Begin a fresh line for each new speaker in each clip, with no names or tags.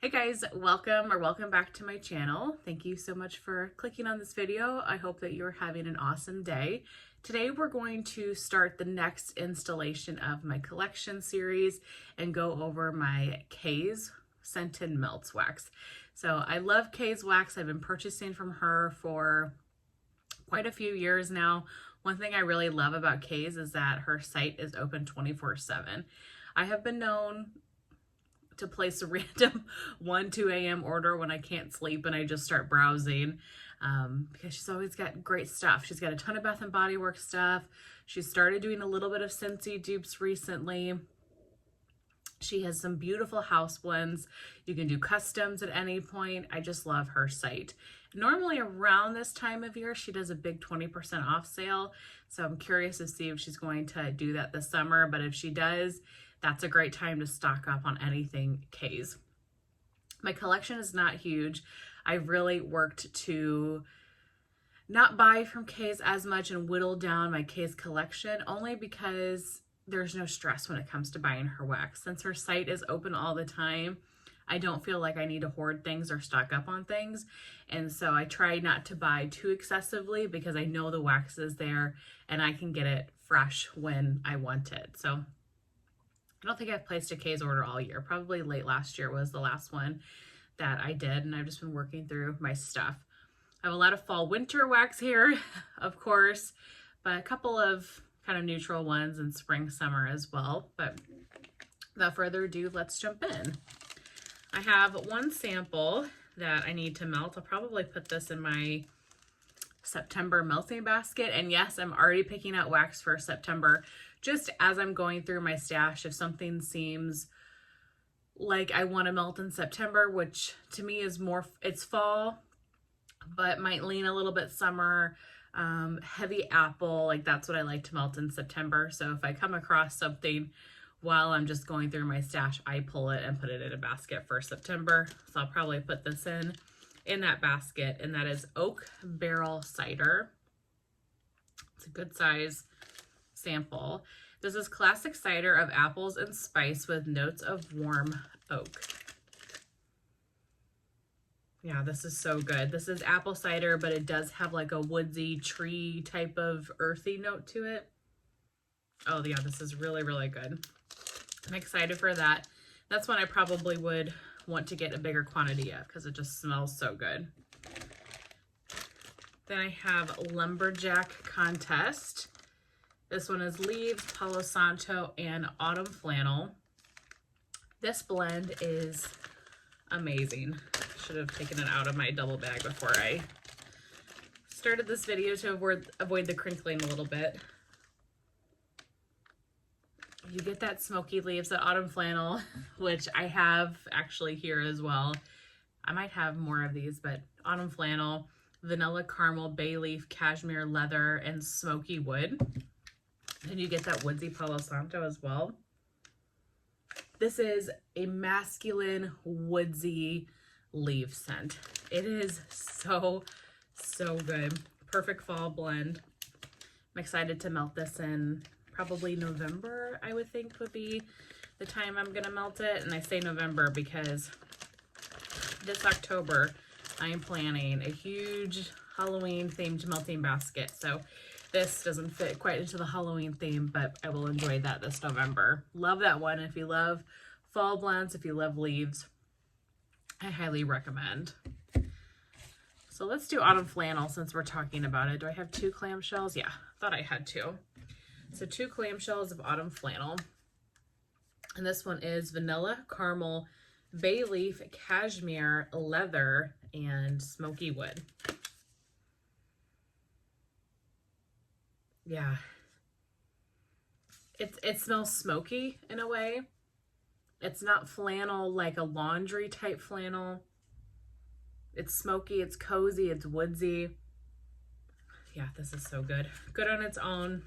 Hey guys, welcome back to my channel. Thank you so much for clicking on this video. I hope that you're having an awesome day. Today we're going to start the next installation of my collection series and go over my KAE'S scented melts wax. So I love KAE'S wax. I've been purchasing from her for quite a few years now. One thing I really love about KAE'S is that her site is open 24/7. I have been known to place a random 1-2 a.m. order when I can't sleep and I just start browsing because she's always got great stuff. She's got a ton of Bath and Body Works stuff. She started doing a little bit of Scentsy dupes recently. She has some beautiful house blends. You can do customs at any point. I just love her site. Normally around this time of year, she does a big 20% off sale. So I'm curious to see if she's going to do that this summer. But if she does, that's a great time to stock up on anything KAE'S. My collection is not huge. I really worked to not buy from KAE'S as much and whittle down my KAE'S collection only because there's no stress when it comes to buying her wax. Since her site is open all the time, I don't feel like I need to hoard things or stock up on things. And so I try not to buy too excessively because I know the wax is there and I can get it fresh when I want it. So I don't think I've placed a KAE'S order all year. Probably late last year was the last one that I did, and I've just been working through my stuff. I have a lot of fall winter wax here, of course, but a couple of kind of neutral ones in spring summer as well. But without further ado, let's jump in. I have one sample that I need to melt. I'll probably put this in my September melting basket. And yes, I'm already picking out wax for September. Just as I'm going through my stash, if something seems like I want to melt in September, which to me is more, it's fall, but might lean a little bit summer, heavy apple, like that's what I like to melt in September. So if I come across something while I'm just going through my stash, I pull it and put it in a basket for September. So I'll probably put this in that basket, and that is Oak Barrel Cider. It's a good size sample. This is classic cider of apples and spice with notes of warm oak. Yeah, this is so good. This is apple cider, but it does have like a woodsy tree type of earthy note to it. Oh yeah, this is really, really good. I'm excited for that. That's one I probably would want to get a bigger quantity of because it just smells so good. Then I have Lumberjack Contest. This one is Leaves, Palo Santo, and Autumn Flannel. This blend is amazing. Should have taken it out of my double bag before I started this video to avoid the crinkling a little bit. You get that smoky leaves, that autumn flannel, which I have actually here as well. I might have more of these, but autumn flannel, vanilla caramel, bay leaf, cashmere leather, and smoky wood. And you get that woodsy Palo Santo as well. This is a masculine woodsy leaf scent. It is so, so good. Perfect fall blend. I'm excited to melt this in probably November, I would think would be the time I'm gonna melt it. And I say November because this October I am planning a huge Halloween themed melting basket. So this doesn't fit quite into the Halloween theme, but I will enjoy that this November. Love that one. If you love fall blends, if you love leaves, I highly recommend. So let's do autumn flannel since we're talking about it. Do I have 2 clamshells? Yeah, thought I had 2. So 2 clamshells of autumn flannel. And this one is vanilla, caramel, bay leaf, cashmere, leather, and smoky wood. Yeah. It smells smoky in a way. It's not flannel like a laundry type flannel. It's smoky, it's cozy, it's woodsy. Yeah, this is so good. Good on its own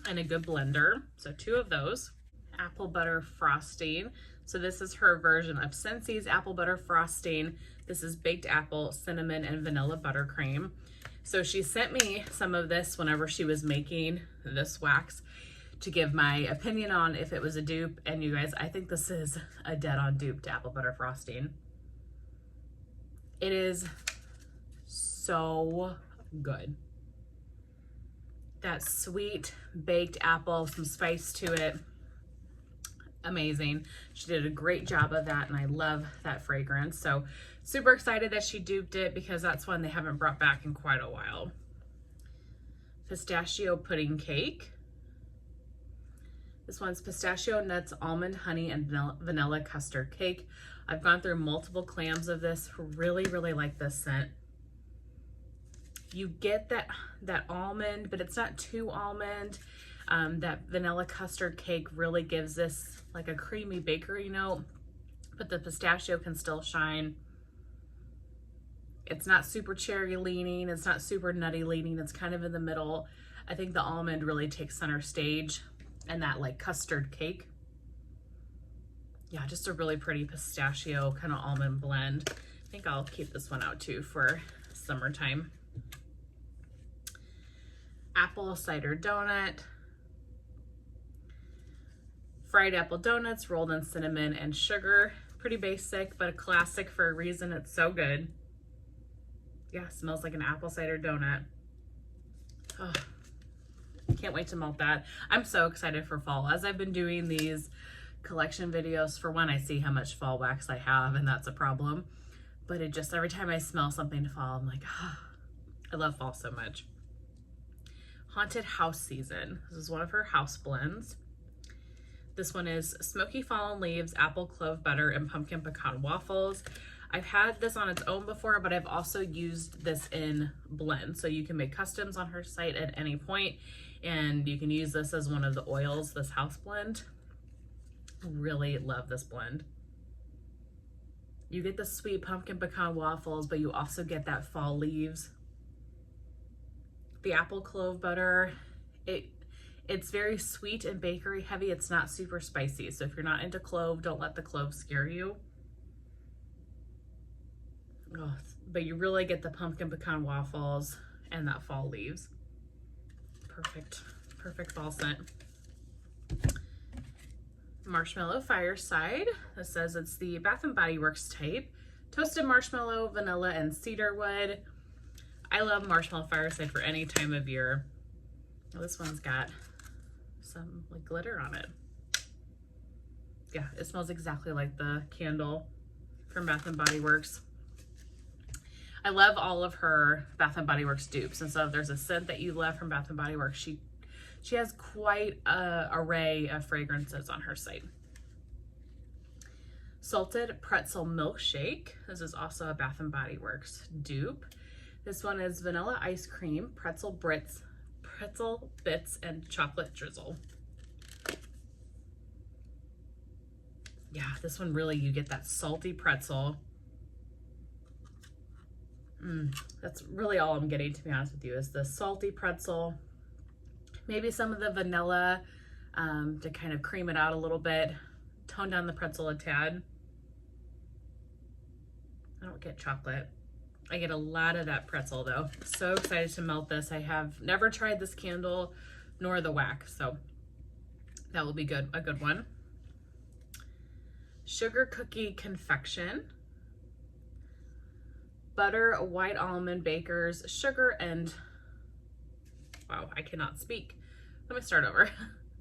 and a good blender. So 2 of those. Apple butter frosting. So this is her version of Scentsy's apple butter frosting. This is baked apple, cinnamon, and vanilla buttercream. So she sent me some of this whenever she was making this wax to give my opinion on if it was a dupe. And you guys, I think this is a dead-on dupe to apple butter frosting. It is so good. That sweet baked apple, some spice to it. Amazing. She did a great job of that, and I love that fragrance. So super excited that she duped it, because that's one they haven't brought back in quite a while. Pistachio pudding cake. This one's pistachio nuts, almond, honey, and vanilla custard cake. I've gone through multiple clams of this. Really, really like this scent. You get that almond, but it's not too almond. That vanilla custard cake really gives this like a creamy bakery note, but the pistachio can still shine. It's not super cherry leaning. It's not super nutty leaning. It's kind of in the middle. I think the almond really takes center stage, and that like custard cake. Yeah, just a really pretty pistachio kind of almond blend. I think I'll keep this one out too for summertime. Apple cider donut. Fried apple donuts rolled in cinnamon and sugar. Pretty basic, but a classic for a reason. It's so good. Yeah, smells like an apple cider donut. Oh, can't wait to melt that. I'm so excited for fall. As I've been doing these collection videos, for one, I see how much fall wax I have, and that's a problem. But it just, every time I smell something to fall, I'm like, ah, I love fall so much. Haunted House Season. This is one of her house blends. This one is Smoky Fallen Leaves, Apple Clove Butter, and Pumpkin Pecan Waffles. I've had this on its own before, but I've also used this in blend. So you can make customs on her site at any point, and you can use this as one of the oils, this house blend. Really love this blend. You get the sweet pumpkin pecan waffles, but you also get that fall leaves. The apple clove butter, it's very sweet and bakery heavy. It's not super spicy. So if you're not into clove, don't let the clove scare you. Oh, but you really get the pumpkin pecan waffles and that fall leaves. Perfect, perfect fall scent. Marshmallow Fireside. This says it's the Bath & Body Works type. Toasted marshmallow, vanilla, and cedarwood. I love Marshmallow Fireside for any time of year. Oh, this one's got some like glitter on it. Yeah, it smells exactly like the candle from Bath & Body Works. I love all of her Bath & Body Works dupes, and so if there's a scent that you love from Bath & Body Works, she has quite an array of fragrances on her site. Salted Pretzel Milkshake. This is also a Bath & Body Works dupe. This one is vanilla ice cream, pretzel bits, and chocolate drizzle. Yeah, this one really, you get that salty pretzel. That's really all I'm getting, to be honest with you, is the salty pretzel. Maybe some of the vanilla to kind of cream it out a little bit, tone down the pretzel a tad. I don't get chocolate. I get a lot of that pretzel though. So excited to melt this. I have never tried this candle nor the wax, so that will be good, a good one. Sugar cookie confection. Butter, white almond, baker's sugar, and wow, I cannot speak. Let me start over.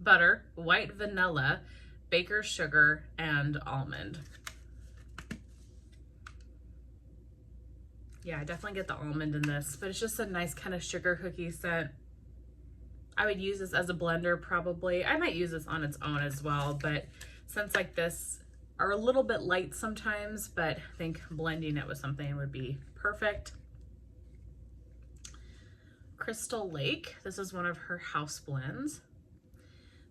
Butter, white vanilla, baker's sugar, and almond. Yeah, I definitely get the almond in this, but it's just a nice kind of sugar cookie scent. I would use this as a blender probably. I might use this on its own as well, but scents like this are a little bit light sometimes, but I think blending it with something would be perfect. Crystal Lake. This is one of her house blends.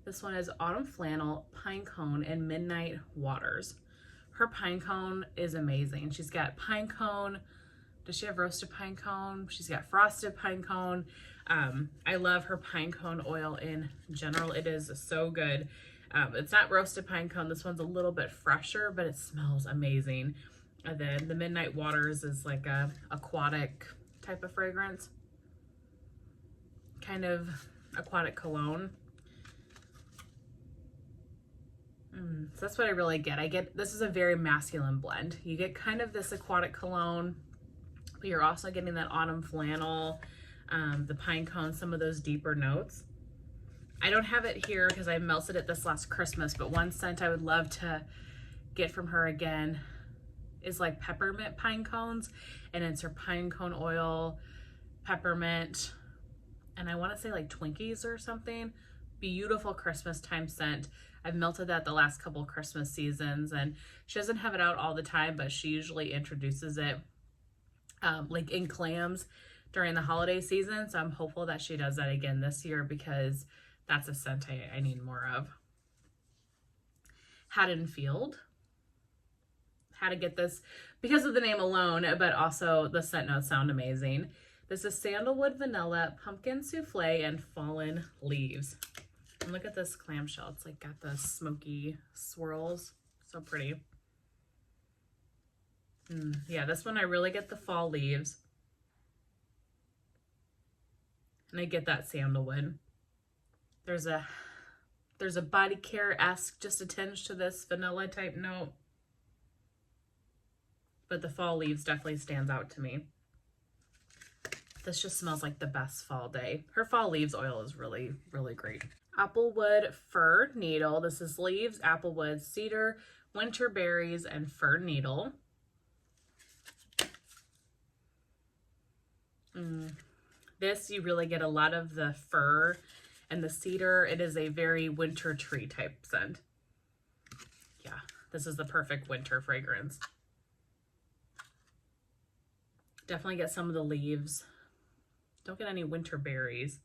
This one is Autumn Flannel, Pine Cone, and Midnight Waters. Her pine cone is amazing. She's got pine cone. Does she have roasted pine cone? She's got frosted pine cone. I love her pine cone oil in general. It is so good. It's not roasted pine cone. This one's a little bit fresher, but it smells amazing. And then the Midnight Waters is like a aquatic type of fragrance. Kind of aquatic cologne. So that's what I really get. This is a very masculine blend. You get kind of this aquatic cologne, but you're also getting that autumn flannel, the pine cone, some of those deeper notes. I don't have it here because I melted it this last Christmas, but one scent I would love to get from her again is like peppermint pine cones, and it's her pine cone oil, peppermint, and I want to say like Twinkies or something. Beautiful Christmas time scent. I've melted that the last couple Christmas seasons, and she doesn't have it out all the time, but she usually introduces it like in clams during the holiday season. So I'm hopeful that she does that again this year, because that's a scent I need more of. Haddonfield. Had to get this because of the name alone, but also the scent notes sound amazing. This is sandalwood, vanilla, pumpkin souffle, and fallen leaves. And look at this clamshell. It's like got the smoky swirls. So pretty. Yeah, this one I really get the fall leaves. And I get that sandalwood. There's a body care-esque, just a tinge to this vanilla type note. But the fall leaves definitely stands out to me. This just smells like the best fall day. Her fall leaves oil is really, really great. Applewood fir needle. This is leaves, applewood, cedar, winter berries, and fir needle. This, you really get a lot of the fir and the cedar. It is a very winter tree type scent. Yeah, this is the perfect winter fragrance. Definitely get some of the leaves. Don't get any winter berries.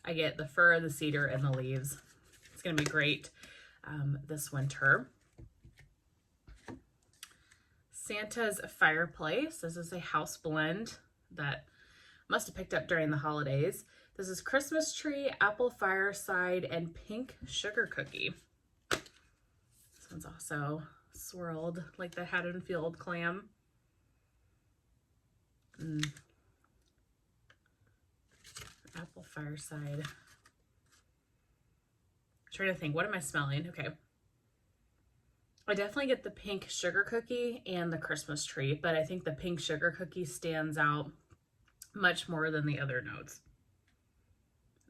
I get the fir, the cedar, and the leaves. It's going to be great this winter. Santa's Fireplace. This is a house blend that must have picked up during the holidays. This is Christmas tree, apple fireside, and pink sugar cookie. This one's also swirled like the Haddonfield clam. Apple fireside. I'm trying to think, what am I smelling? Okay. I definitely get the pink sugar cookie and the Christmas tree, but I think the pink sugar cookie stands out much more than the other notes.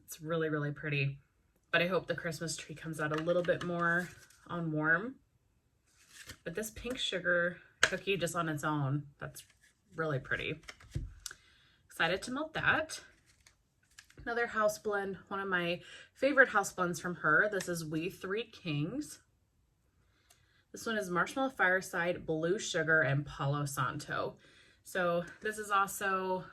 It's really, really pretty, but I hope the Christmas tree comes out a little bit more on warm. But this pink sugar cookie just on its own, that's really pretty. Excited to melt that. Another house blend, one of my favorite house blends from her. This is We Three Kings. This one is Marshmallow Fireside, Blue Sugar, and Palo Santo. So this is also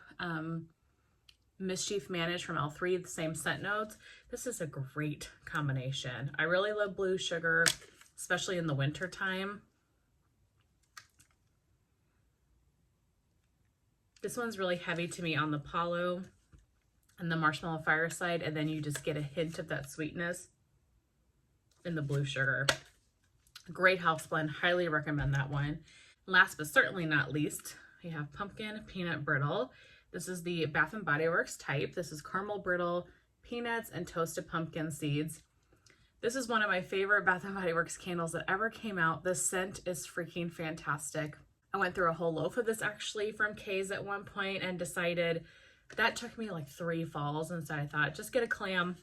Mischief Managed from L3, the same scent notes. This is a great combination. I really love Blue Sugar, especially in the winter time. This one's really heavy to me on the Palo and the Marshmallow Fireside, and then you just get a hint of that sweetness in the Blue Sugar. Great house blend, highly recommend that one. Last but certainly not least, we have Pumpkin Peanut Brittle. This is the Bath & Body Works type. This is caramel brittle, peanuts, and toasted pumpkin seeds. This is one of my favorite Bath & Body Works candles that ever came out. This scent is freaking fantastic. I went through a whole loaf of this actually from KAE'S at one point and decided that took me like 3 falls, and so I thought just get a clam.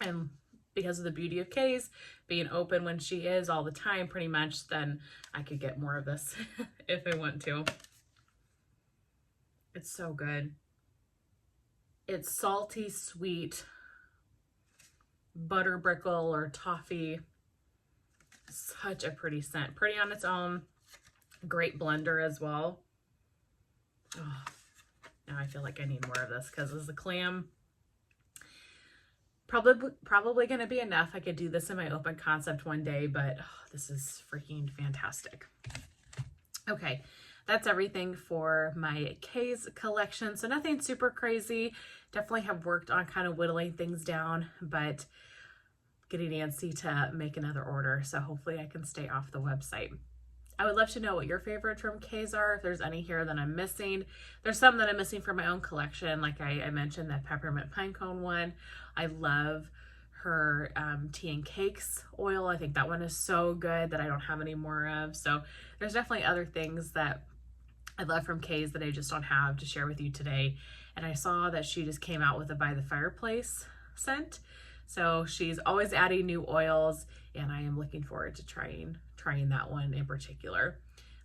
And because of the beauty of KAE'S being open when she is all the time pretty much, then I could get more of this if I want to. It's so good. It's salty, sweet, butter brickle or toffee. Such a pretty scent. Pretty on its own. Great blender as well. Oh, now I feel like I need more of this because as a clam, probably going to be enough. I could do this in my open concept one day, but this is freaking fantastic. Okay, that's everything for my KAE'S collection. So nothing super crazy. Definitely have worked on kind of whittling things down, but getting Nancy to make another order. So hopefully I can stay off the website. I would love to know what your favorites from KAE'S are, if there's any here that I'm missing. There's some that I'm missing from my own collection, like I mentioned that peppermint pinecone one. I love her tea and cakes oil. I think that one is so good that I don't have any more of. So there's definitely other things that I love from KAE'S that I just don't have to share with you today. And I saw that she just came out with a By the Fireplace scent. So she's always adding new oils, and I am looking forward to trying that one in particular.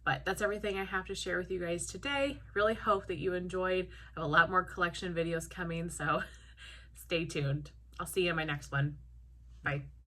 But that's everything I have to share with you guys today. Really hope that you enjoyed. I have a lot more collection videos coming, so stay tuned. I'll see you in my next one. Bye.